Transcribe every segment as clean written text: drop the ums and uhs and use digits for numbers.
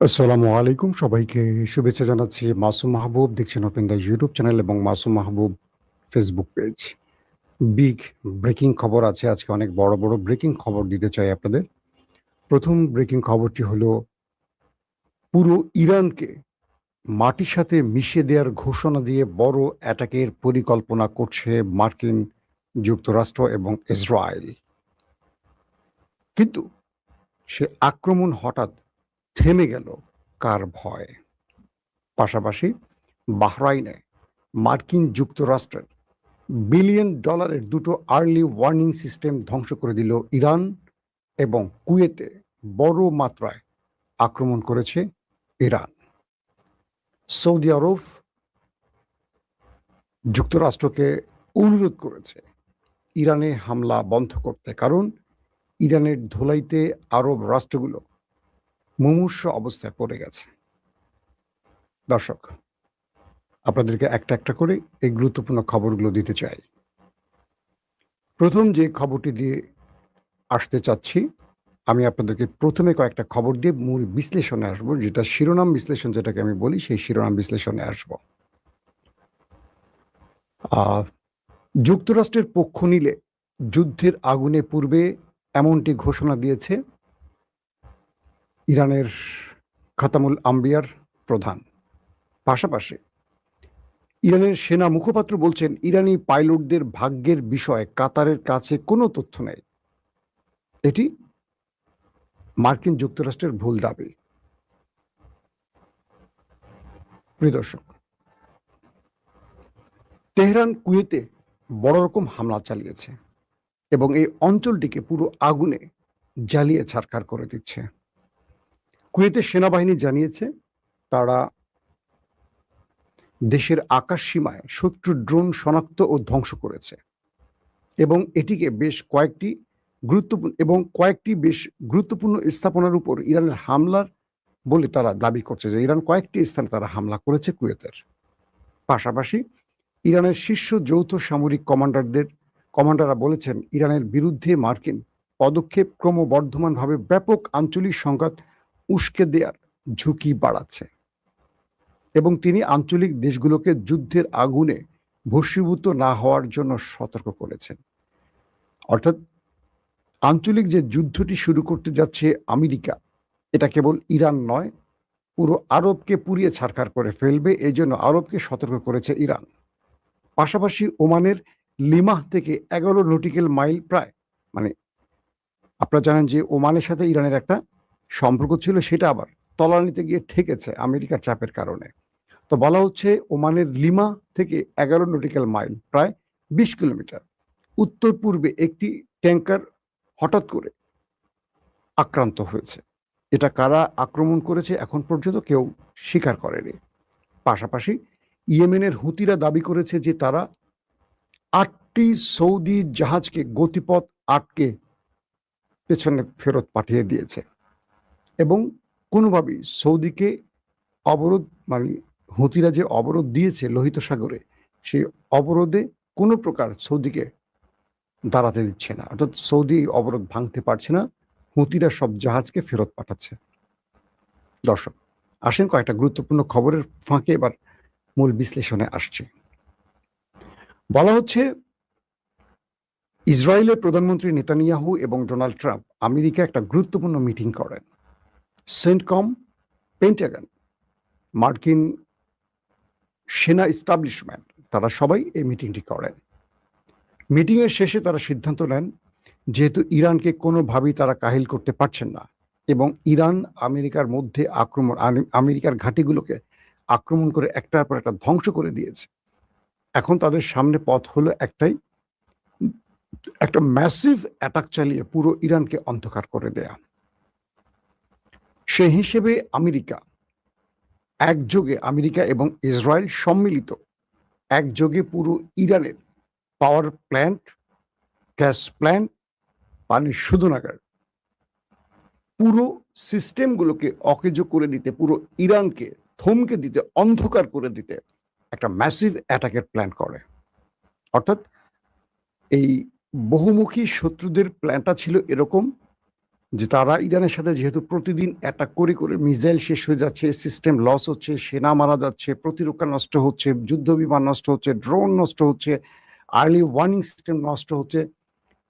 আসসালামু আলাইকুম। সবাইকে শুভেচ্ছা জানাচ্ছি। মাসুম মাহবুব দেখছেন ওপেন দ্য ইউটিউব চ্যানেল এবং মাসুম মাহবুব ফেসবুক পেজ। বিগ ব্রেকিং খবর আছে আজকে, অনেক বড়, বড় ব্রেকিং খবর দিতে চাই আপনাদের। ১ম ব্রেকিং খবরটি হলো পুরো ইরানকে মাটির সাথে মিশিয়ে দেওয়ার ঘোষণা দিয়ে বড় অ্যাটাকের পরিকল্পনা করছে মার্কিন যুক্তরাষ্ট্র এবং ইসরায়েল। কিন্তু সে আক্রমণ হঠাৎ থেমে গেল কার ভয়ে? পাশাপাশি বাহরাইনে মার্কিন যুক্তরাষ্ট্রের বিলিয়ন ডলারের দুটো আর্লি ওয়ার্নিং সিস্টেম ধ্বংস করে দিল ইরান, এবং কুয়েতে বড় মাত্রায় আক্রমণ করেছে ইরান। সৌদি আরব যুক্তরাষ্ট্রকে অনুরোধ করেছে ইরানে হামলা বন্ধ করতে, কারণ ইরানের ধোলাইতে আরব রাষ্ট্রগুলো মুমূর্ষ অবস্থায় পড়ে গেছে। দর্শক, আপনাদেরকে একটা একটা করে এই গুরুত্বপূর্ণ খবরগুলো দিতে চাই। প্রথম যে খবরটি দিয়ে আসতে চাচ্ছি, আমি আপনাদেরকে প্রথমে কয়েকটা খবর দিয়ে মূল বিশ্লেষণে আসবো, যেটা শিরোনাম বিশ্লেষণ যেটাকে আমি বলি, সেই শিরোনাম বিশ্লেষণে আসবো। যুক্তরাষ্ট্রের পক্ষ নিলে যুদ্ধের আগুনে পূর্বে এমনটি ঘোষণা দিয়েছে ইরানের খাতামুল আম্বিয়ার প্রধান। পাশাপাশি ইরানের সেনা মুখপাত্র বলছেন ইরানি পাইলটদের ভাগ্যের বিষয়ে কাতারের কাছে কোনো তথ্য নেই। এটি মার্কিন যুক্তরাষ্ট্রের ভুল দাবি। প্রিয় দর্শক, তেহরান কুয়েতে বড় রকম হামলা চালিয়েছে এবং এই অঞ্চলটিকে পুরো আগুনে জ্বালিয়ে ছারখার করে দিচ্ছে। কুয়েতের সেনাবাহিনী জানিয়েছে তারা দেশের আকাশ সীমায় শত্রু ড্রোন শনাক্ত ও ধ্বংস করেছে এবং এটিকে বেশ গুরুত্বপূর্ণ স্থাপনার উপর ইরানের হামলার বলে তারা দাবি করছে যে ইরান কয়েকটি স্থানে তারা হামলা করেছে কুয়েতের। পাশাপাশি ইরানের শীর্ষ যৌথ সামরিক কমান্ডাররা বলেছেন ইরানের বিরুদ্ধে মার্কিন পদক্ষেপ ক্রমবর্ধমানভাবে ব্যাপক আঞ্চলিক সংঘাত উস্কে দেওয়ার ঝুঁকি বাড়াচ্ছে এবং তিনি আঞ্চলিক দেশগুলোকে যুদ্ধের আগুনে ভস্মীভূত না হওয়ার জন্য সতর্ক করেছেন। অর্থাৎ আঞ্চলিক যে যুদ্ধটি শুরু করতে যাচ্ছে আমেরিকা, এটা কেবল ইরান নয়, পুরো আরবকে পুড়িয়ে ছারখার করে ফেলবে, এই জন্য আরবকে সতর্ক করেছে ইরান। পাশাপাশি ওমানের লিমাহ থেকে 11 নটিক্যাল মাইল প্রায়, মানে আপনারা জানেন যে ওমানের সাথে ইরানের একটা সম্পর্ক ছিল, সেটা আবার তলানিতে গিয়ে ঠেকেছে আমেরিকার চাপের কারণে। তো বলা হচ্ছে ওমানের লিমা থেকে 11 নটিক্যাল মাইল প্রায় 20 কিলোমিটার উত্তর পূর্বে একটি ট্যাঙ্কার হঠাৎ করে আক্রান্ত হয়েছে। এটা কারা আক্রমণ করেছে এখন পর্যন্ত কেউ স্বীকার করেনি। পাশাপাশি ইয়েমেনের হুতিরা দাবি করেছে যে তারা 8টি সৌদি জাহাজকে গতিপথ আটকে পেছনে ফেরত পাঠিয়ে দিয়েছে এবং কোনোভাবেই সৌদিকে অবরোধ, মানে হুতিরা যে অবরোধ দিয়েছে লোহিত সাগরে, সেই অবরোধে কোনো প্রকার সৌদিকে দাঁড়াতে দিচ্ছে না। অর্থাৎ সৌদি অবরোধ ভাঙতে পারছে না, হুতিরা সব জাহাজকে ফেরত পাঠাচ্ছে। দর্শক, আসেন কয়েকটা গুরুত্বপূর্ণ খবরের ফাঁকে এবার মূল বিশ্লেষণে আসছে। বলা হচ্ছে ইসরায়েলের প্রধানমন্ত্রী নেতানিয়াহু এবং ডোনাল্ড ট্রাম্প আমেরিকা একটা গুরুত্বপূর্ণ মিটিং করেন। সেন্টকম, পেন্টাগন, মার্কিন সেনা এস্টাবলিশমেন্ট, তারা সবাই এই মিটিংটি করেন। মিটিংয়ের শেষে তারা সিদ্ধান্ত নেন যেহেতু ইরানকে কোনোভাবেই তারা কাহিল করতে পারছেন না এবং ইরান আমেরিকার মধ্যে আমেরিকার ঘাঁটিগুলোকে আক্রমণ করে একটার পর একটা ধ্বংস করে দিয়েছে, এখন তাদের সামনে পথ হলো একটাই, একটা ম্যাসিভ অ্যাটাক চালিয়ে পুরো ইরানকে অন্ধকার করে দেয়া। সেই হিসেবে আমেরিকা এবং ইসরায়েল সম্মিলিত একযোগে পুরো ইরানের পাওয়ার প্ল্যান্ট, গ্যাস প্ল্যান্ট, পানির শোধনাগার, পুরো সিস্টেমগুলোকে অকেজো করে দিতে, পুরো ইরানকে থমকে দিতে, অন্ধকার করে দিতে একটা ম্যাসিভ অ্যাটাকের প্ল্যান করে। অর্থাৎ এই বহুমুখী শত্রুদের প্ল্যানটা ছিল এরকম যে তারা ইরানের সাথে যেহেতু প্রতিদিন অ্যাটাক করে করে মিসাইল শেষ হয়ে যাচ্ছে, সিস্টেম লস হচ্ছে, সেনা মারা যাচ্ছে, প্রতিরক্ষা নষ্ট হচ্ছে, যুদ্ধ বিমান নষ্ট হচ্ছে, ড্রোন নষ্ট হচ্ছে, আর্লি ওয়ার্নিং সিস্টেম নষ্ট হচ্ছে,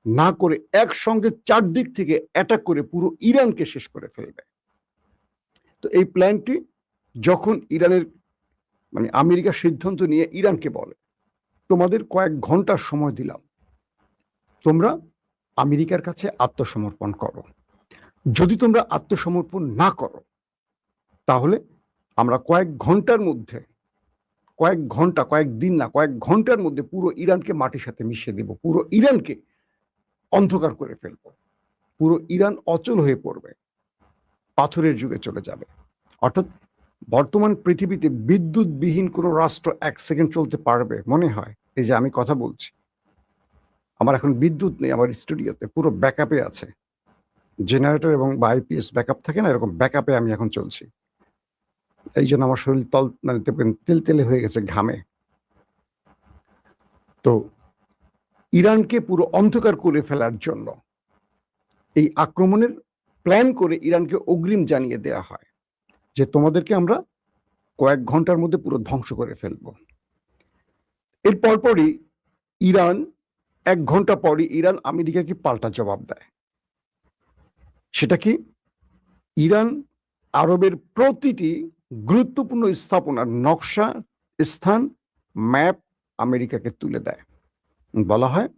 না করে একসঙ্গে চারদিক থেকে অ্যাটাক করে পুরো ইরানকে শেষ করে ফেলবে। তো এই প্ল্যানটি যখন ইরানের মানে আমেরিকা সিদ্ধান্ত নিয়ে ইরানকে বলে, তোমাদের কয়েক ঘন্টার সময় দিলাম, তোমরা আমেরিকার কাছে আত্মসমর্পণ করো। যদি তোমরা আত্মসমর্পণ না করো তাহলে আমরা কয়েক ঘন্টার মধ্যে, কয়েক ঘন্টা, কয়েকদিন না, কয়েক ঘন্টার মধ্যে পুরো ইরানকে মাটির সাথে মিশিয়ে দেব, পুরো ইরানকে অন্ধকার করে ফেলবো, পুরো ইরান অচল হয়ে পড়বে, পাথরের যুগে চলে যাবে। অর্থাৎ বর্তমান পৃথিবীতে বিদ্যুৎবিহীন কোনো রাষ্ট্র 1 সেকেন্ড চলতে পারবে মনে হয়? এই যে আমি কথা বলছি, আমার এখন বিদ্যুৎ নেই, আমার স্টুডিওতে পুরো ব্যাকআপে আছে, জেনারেটর এবং বা আইপিএস ব্যাকআপ থাকে না, এরকম ব্যাকআপে আমি এখন চলছি। এই জন্য আমার শরীর মানে তেলতেলে হয়ে গেছে ঘামে। তো ইরানকে পুরো অন্ধকার করে ফেলার জন্য এই আক্রমণের প্ল্যান করে ইরানকে অগ্রিম জানিয়ে দেয়া হয় যে তোমাদেরকে আমরা কয়েক ঘন্টার মধ্যে পুরো ধ্বংস করে ফেলব। এর পরপরই ইরান 1 ঘন্টা পরই ইরান আমেরিকাকে পাল্টা জবাব দেয়। সেটা কি? ইরান আরবের প্রতিটি গুরুত্বপূর্ণ স্থাপনার নকশা, স্থান, ম্যাপ আমেরিকাকে তুলে দেয়। বলা হয়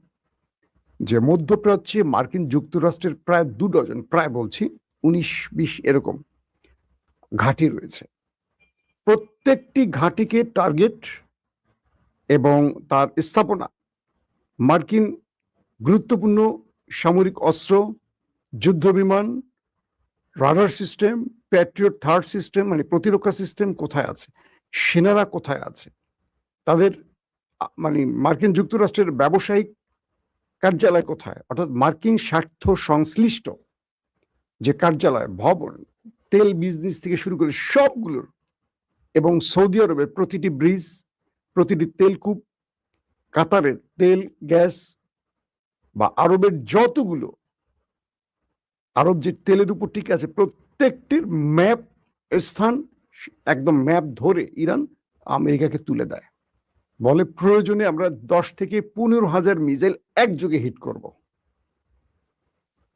যে মধ্যপ্রাচ্যে মার্কিন যুক্তরাষ্ট্রের প্রায় 2 ডজন, প্রায় বলছি 19-20 এরকম ঘাঁটি রয়েছে। প্রত্যেকটি ঘাঁটিকে টার্গেট এবং তার স্থাপনা মার্কিন গুরুত্বপূর্ণ সামরিক অস্ত্র, যুদ্ধ বিমান, radar system, Patriot third system মানে প্রতিরক্ষা সিস্টেম কোথায় আছে, সেনারা কোথায় আছে, তাদের মানে মার্কিন যুক্তরাষ্ট্রের ব্যবসায়িক কার্যালয় কোথায়, অর্থাৎ মার্কিন স্বার্থ সংশ্লিষ্ট যে কার্যালয়, ভবন, তেল বিজনেস থেকে শুরু করে সবগুলোর, এবং সৌদি আরবের প্রতিটি ব্রিজ, প্রতিটি তেলকূপ, কাতারের তেল গ্যাস বা আরবের যতগুলো আরব যে তেলের উপর ঠিক আছে প্রত্যেকটির ম্যাপ, স্থান, একদম ম্যাপ ধরে ইরান আমেরিকাকে তুলে দেয়। বলে প্রয়োজনে আমরা 10 থেকে 15,000 মিসাইল একযোগে হিট করব।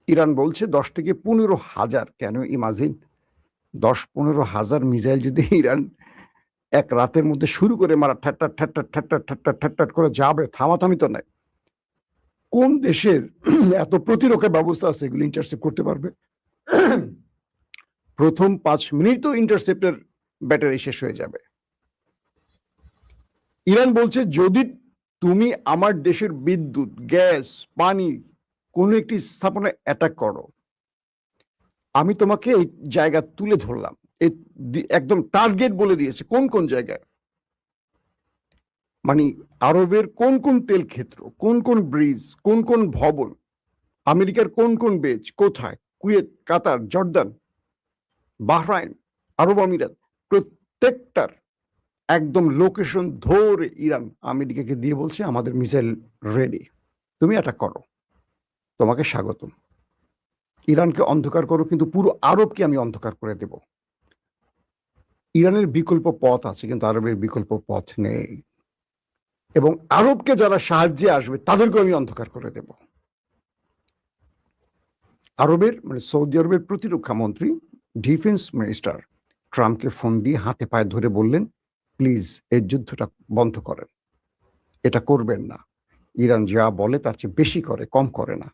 ইরান বলছে 10 থেকে 15,000। কেন ইমাজিন 10-15,000 মিসাইল যদি ইরান এক রাতের মধ্যে শুরু করে মারা, ঠাট্টাট ঠাট্টাট ঠাট্টাট ঠাট্টাট ঠাট্টাট করে যাবে, থামাথামি তো নাই। কোন দেশের এত প্রতিরক্ষা ব্যবস্থা আছে এগুলো ইন্টারসেপ্ট করতে পারবে? প্রথম 5 মিনিট তো ইন্টারসেপ্টের ব্যাটারি শেষ হয়ে যাবে। ইরান বলছে যদি তুমি আমার দেশের বিদ্যুৎ, গ্যাস, পানি কোন একটি স্থাপনায় অ্যাটাক করো, আমি তোমাকে এই জায়গা তুলে ধরলাম। একদম টার্গেট বলে দিয়েছে কোন কোন জায়গায়, মানে আরবের কোন কোন তেল ক্ষেত্র, কোন কোন ব্রিজ, কোন কোন ভবন, আমেরিকার কোন কোন বেজ কোথায়, কুয়েত, কাতার, জর্দান, বাহরাইন, আরব আমিরাত, প্রত্যেকটার একদম লোকেশন ধরে ইরান আমেরিকাকে দিয়ে বলছে আমাদের মিসাইল রেডি, তুমি অ্যাটাক করো, তোমাকে স্বাগতম। ইরানকে অন্ধকার করো, কিন্তু পুরো আরবকে আমি অন্ধকার করে দেব। ইরানের বিকল্প পথ আছে, কিন্তু আরবের বিকল্প পথ নেই। এবং আরবকে যারা সাহায্যে আসবে তাদেরকে আমি অন্ধকার করে দেব। আরবের মানে সৌদি আরবের প্রতিরক্ষা মন্ত্রী, ডিফেন্স মিনিস্টার ট্রাম্পকে ফোন দিয়ে হাতে পায়ে ধরে বললেন, প্লিজ এই যুদ্ধটা বন্ধ করেন, এটা করবেন না। ইরান যা বলে তার চেয়ে বেশি করে, কম করে না।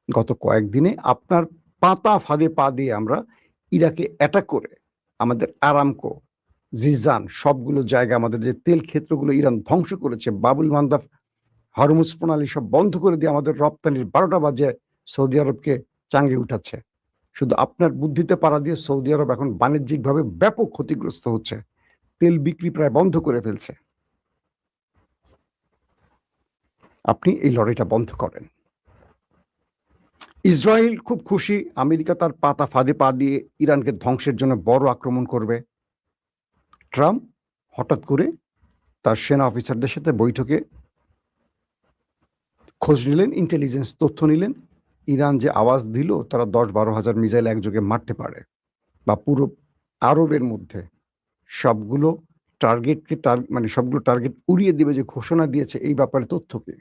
গত কয়েকদিনে আপনার পাতা ফাঁদে পা দিয়ে আমরা ইরাকে অ্যাটাক করে আমাদের আরামকো, জিজান সবগুলো জায়গা, আমাদের যে তেল ক্ষেত্রগুলো ইরান ধ্বংস করেছে, বাবুল মান্দাব, হরমুজ প্রণালী সব বন্ধ করে দিয়ে আমাদের রপ্তানির 12টা বাজে সৌদি আরবকে চাঙ্গে উঠাচ্ছে। শুধু আপনার বুদ্ধিতে পাড়া দিয়ে সৌদি আরব এখন বাণিজ্যিকভাবে ব্যাপক ক্ষতিগ্রস্ত হচ্ছে, তেল বিক্রি প্রায় বন্ধ করে ফেলছে। আপনি এই লড়াইটা বন্ধ করেন। ইসরায়েল খুব খুশি, আমেরিকা তার পাতা ফাঁদে পা দিয়ে ইরানকে ধ্বংসের জন্য বড় আক্রমণ করবে। ট্রাম্প হঠাৎ করে তার সেনা অফিসারদের সাথে বৈঠকে খোঁজ নিলেন, ইন্টেলিজেন্স তথ্য নিলেন, ইরান যে আওয়াজ দিল তারা 10-12 হাজার মিসাইল একযোগে মারতে পারে, বা পুরো আরবের মধ্যে সবগুলো সবগুলো টার্গেট উড়িয়ে দিবে যে ঘোষণা দিয়েছে, এই ব্যাপারে তথ্য কি?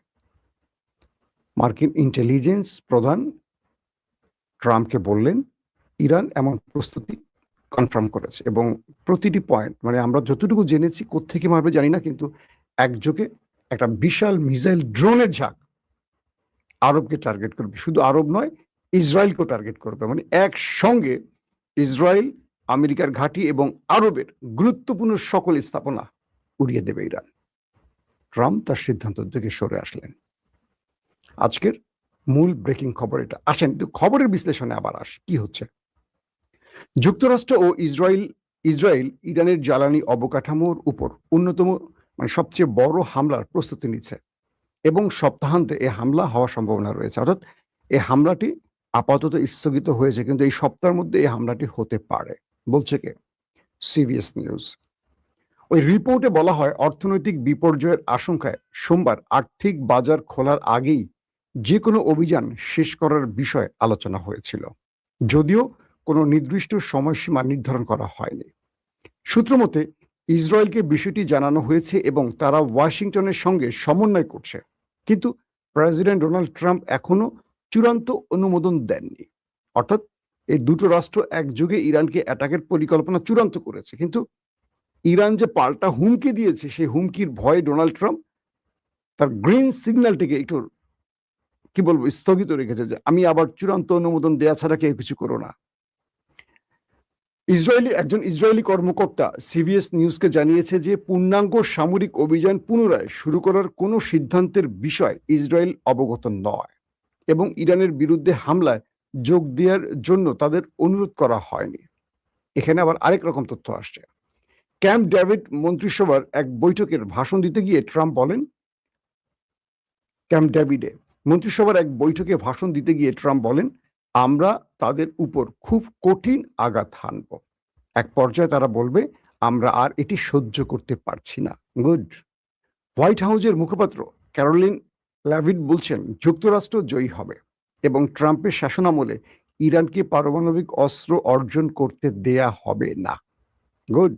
মার্কিন ইন্টেলিজেন্স প্রধান ট্রাম্পকে বললেন ইরান এমন প্রস্তুতি কনফার্ম করেছে, এবং প্রতিটি পয়েন্ট আমরা যতটুকু জেনেছি, কোত্থেকে মারবে জানি না, কিন্তু একযোগে একটা বিশাল মিসাইল ড্রোনের ঝাঁক আরবকে টার্গেট করবে। শুধু আরব নয়, ইসরায়েলকেও টার্গেট করবে। একসঙ্গে ইসরায়েল, আমেরিকার ঘাঁটি এবং আরবের গুরুত্বপূর্ণ সকল স্থাপনা উড়িয়ে দেবে ইরান। ট্রাম্প তার সিদ্ধান্ত থেকে সরে আসলেন। আজকের মূল ব্রেকিং খবর এটা। আসেন খবরের বিশ্লেষণে আবার কি হচ্ছে। যুক্তরাষ্ট্র ও ইসরায়েল ইরানের জ্বালানি অবকাঠামোর উপর অন্যতম সবচেয়ে বড় হামলার প্রস্তুতি নিচ্ছে, এবং সপ্তাহান্তে এই হামলা হওয়ার সম্ভাবনা রয়েছে। অর্থাৎ এই হামলাটি আপাতত স্থগিত হয়েছে, কিন্তু এই সপ্তাহের মধ্যে এই হামলাটি হতে পারে, বলছে কে? CBS news. ওই রিপোর্টে বলা হয়, অর্থনৈতিক বিপর্যয়ের আশঙ্কায় সোমবার আর্থিক বাজার খোলার আগেই যে কোনো অভিযান শেষ করার বিষয়ে আলোচনা হয়েছিল, যদিও কোনো নির্দিষ্ট সময়সীমা নির্ধারণ করা হয়নি। সূত্রমতে ইসরায়েলকে বিষয়টি জানানো হয়েছে এবং তারা ওয়াশিংটনের সঙ্গে সমন্বয় করছে, কিন্তু প্রেসিডেন্ট ডোনাল্ড ট্রাম্প এখনো চূড়ান্ত অনুমোদন দেননি। অর্থাৎ এই দুটো রাষ্ট্র একযোগে ইরানকে অ্যাটাকের পরিকল্পনা চূড়ান্ত করেছে, কিন্তু ইরান যে পাল্টা হুমকি দিয়েছে, সেই হুমকির ভয়ে ডোনাল্ড ট্রাম্প তার গ্রিন সিগন্যালটিকে একটু স্থগিত রেখেছে, যে আমি আবার চূড়ান্ত অনুমোদন দেয়া ছাড়া কেউ কিছু করো না। একজন ইসরায়েলি কর্মকর্তা সিবিএস নিউজকে জানিয়েছে যে পূর্ণাঙ্গ সামরিক অভিযান পুনরায় শুরু করার কোনো সিদ্ধান্তের বিষয় ইসরায়েল অবগত নয়, এবং ইরানের বিরুদ্ধে হামলায় যোগ দেওয়ার জন্য তাদের অনুরোধ করা হয়নি। এখানে আবার আরেক রকম তথ্য আসছে। ক্যাম্প ডেভিড মন্ত্রিসভার এক বৈঠকের ভাষণ দিতে গিয়ে ট্রাম্প বলেন, আমরা তাদের উপর খুব কঠিন আঘাত হানব। এক পর্যায়ে তারা বলবে, আমরা আর এটি সহ্য করতে পারছি না। গুড। হোয়াইট হাউসের মুখপাত্র ক্যারোলিন ল্যাভিট বলছেন, যুক্তরাষ্ট্র জয়ী হবে এবং ট্রাম্পের শাসনামলে ইরানকে পারমাণবিক অস্ত্র অর্জন করতে দেয়া হবে না। গুড।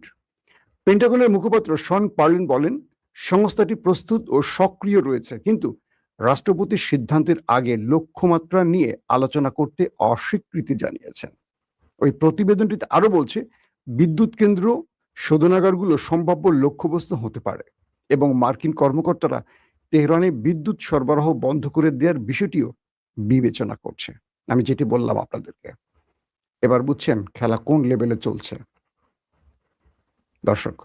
পেন্টাগনের মুখপাত্র শন পার্লিন বলেন, সংস্থাটি প্রস্তুত ও সক্রিয় রয়েছে, কিন্তু রাষ্ট্রপতির সিদ্ধান্তের আগে লক্ষ্যমাত্রা নিয়ে আলোচনা করতে অস্বীকৃতি জানিয়েছেন। ওই প্রতিবেদনটিতে আরো বলছে, বিদ্যুৎ কেন্দ্র, শোধনাগারগুলো সম্ভাব্য লক্ষ্যবস্তু হতে পারে, এবং মার্কিন কর্মকর্তারা তেহরানে বিদ্যুৎ সরবরাহ বন্ধ করে দেওয়ার বিষয়টিও বিবেচনা করছে। আমি যেটি বললাম আপনাদেরকে, এবার বুঝছেন খেলা কোন লেভেলে চলছে। দর্শক,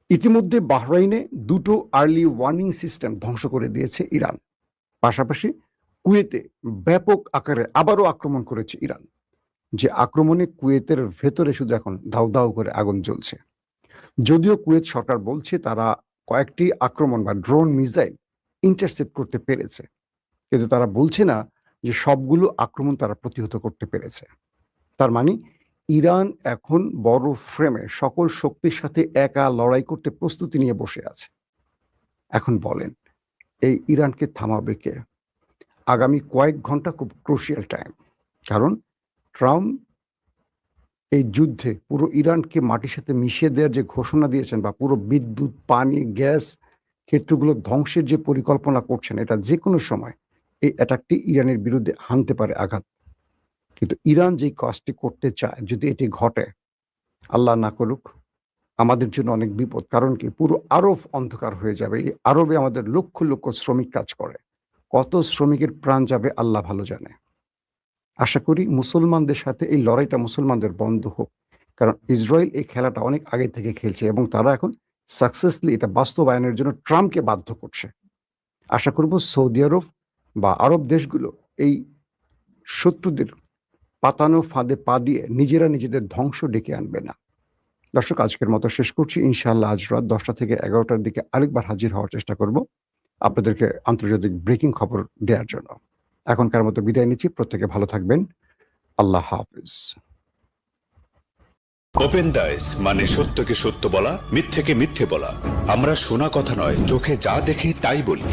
ইতিমধ্যে বাহরাইনে দুটো আর্লি ওয়ার্নিং সিস্টেম ধ্বংস করে দিয়েছে ইরান। পাশাপাশি কুয়েতে ব্যাপক আকারে আবারও আক্রমণ করেছে ইরান, যে আক্রমণে কুয়েতের ভেতরে শুধু এখন দাউ দাউ করে আগুন জ্বলছে। যদিও কুয়েত সরকার বলছে তারা কয়েকটি আক্রমণ বা ড্রোন মিসাইল ইন্টারসেপ্ট করতে পেরেছে, কিন্তু তারা বলছে না যে সবগুলো আক্রমণ তারা প্রতিহত করতে পেরেছে। তার মানে ইরান এখন বড় ফ্রেমে সকল শক্তির সাথে একা লড়াই করতে প্রস্তুতি নিয়ে বসে আছে। এখন বলেন, এই ইরানকে থামাবে কে? আগামী কয়েক ঘন্টা খুব ক্রুশিয়াল টাইম, কারণ ট্রাম্প এই যুদ্ধে পুরো ইরানকে মাটির সাথে মিশিয়ে দেওয়ার যে ঘোষণা দিয়েছেন, বা পুরো বিদ্যুৎ, পানি, গ্যাস ক্ষেত্রগুলো ধ্বংসের যে পরিকল্পনা করছেন, এটা যে কোনো সময় এই অ্যাটাকটি ইরানের বিরুদ্ধে হানতে পারে আঘাত। কিন্তু ইরান যেই কাজটি করতে চায়, যদি এটি ঘটে, আল্লাহ না করুক, আমাদের জন্য অনেক বিপদ। কারণ কি, পুরো আরব অন্ধকার হয়ে যাবে। এই আরবে আমাদের লক্ষ লক্ষ শ্রমিক কাজ করে, কত শ্রমিকের প্রাণ যাবে আল্লাহ ভালো জানে। আশা করি মুসলমানদের সাথে এই লড়াইটা মুসলমানদের বন্ধ হোক, কারণ ইসরায়েল এই খেলাটা অনেক আগে থেকে খেলছে, এবং তারা এখন সাকসেসফুলি এটা বাস্তবায়নের জন্য ট্রাম্পকে বাধ্য করছে। আশা করব সৌদি আরব বা আরব দেশগুলো এই শত্রুদের পাতানো ফাঁদে পা দিয়ে নিজেরা নিজেদের ধ্বংস ডেকে আনবে না। দর্শক, আজকের মতো শেষ করছি। ইনশাআল্লাহ আজ রাত 10টা থেকে 11টার দিকে আরেকবার হাজির হওয়ার চেষ্টা করব আপনাদেরকে আন্তর্জাতিক ব্রেকিং খবর দেওয়ার জন্য। এখনকার মতো বিদায় নিচ্ছি। প্রত্যেকে ভালো থাকবেন। আল্লাহ হাফিজ। ওপেন দাইস মানে সত্যকে সত্য বলা, মিথ্যেকে মিথ্যে বলা। আমরা শোনা কথা নয়, চোখে যা দেখি তাই বলি।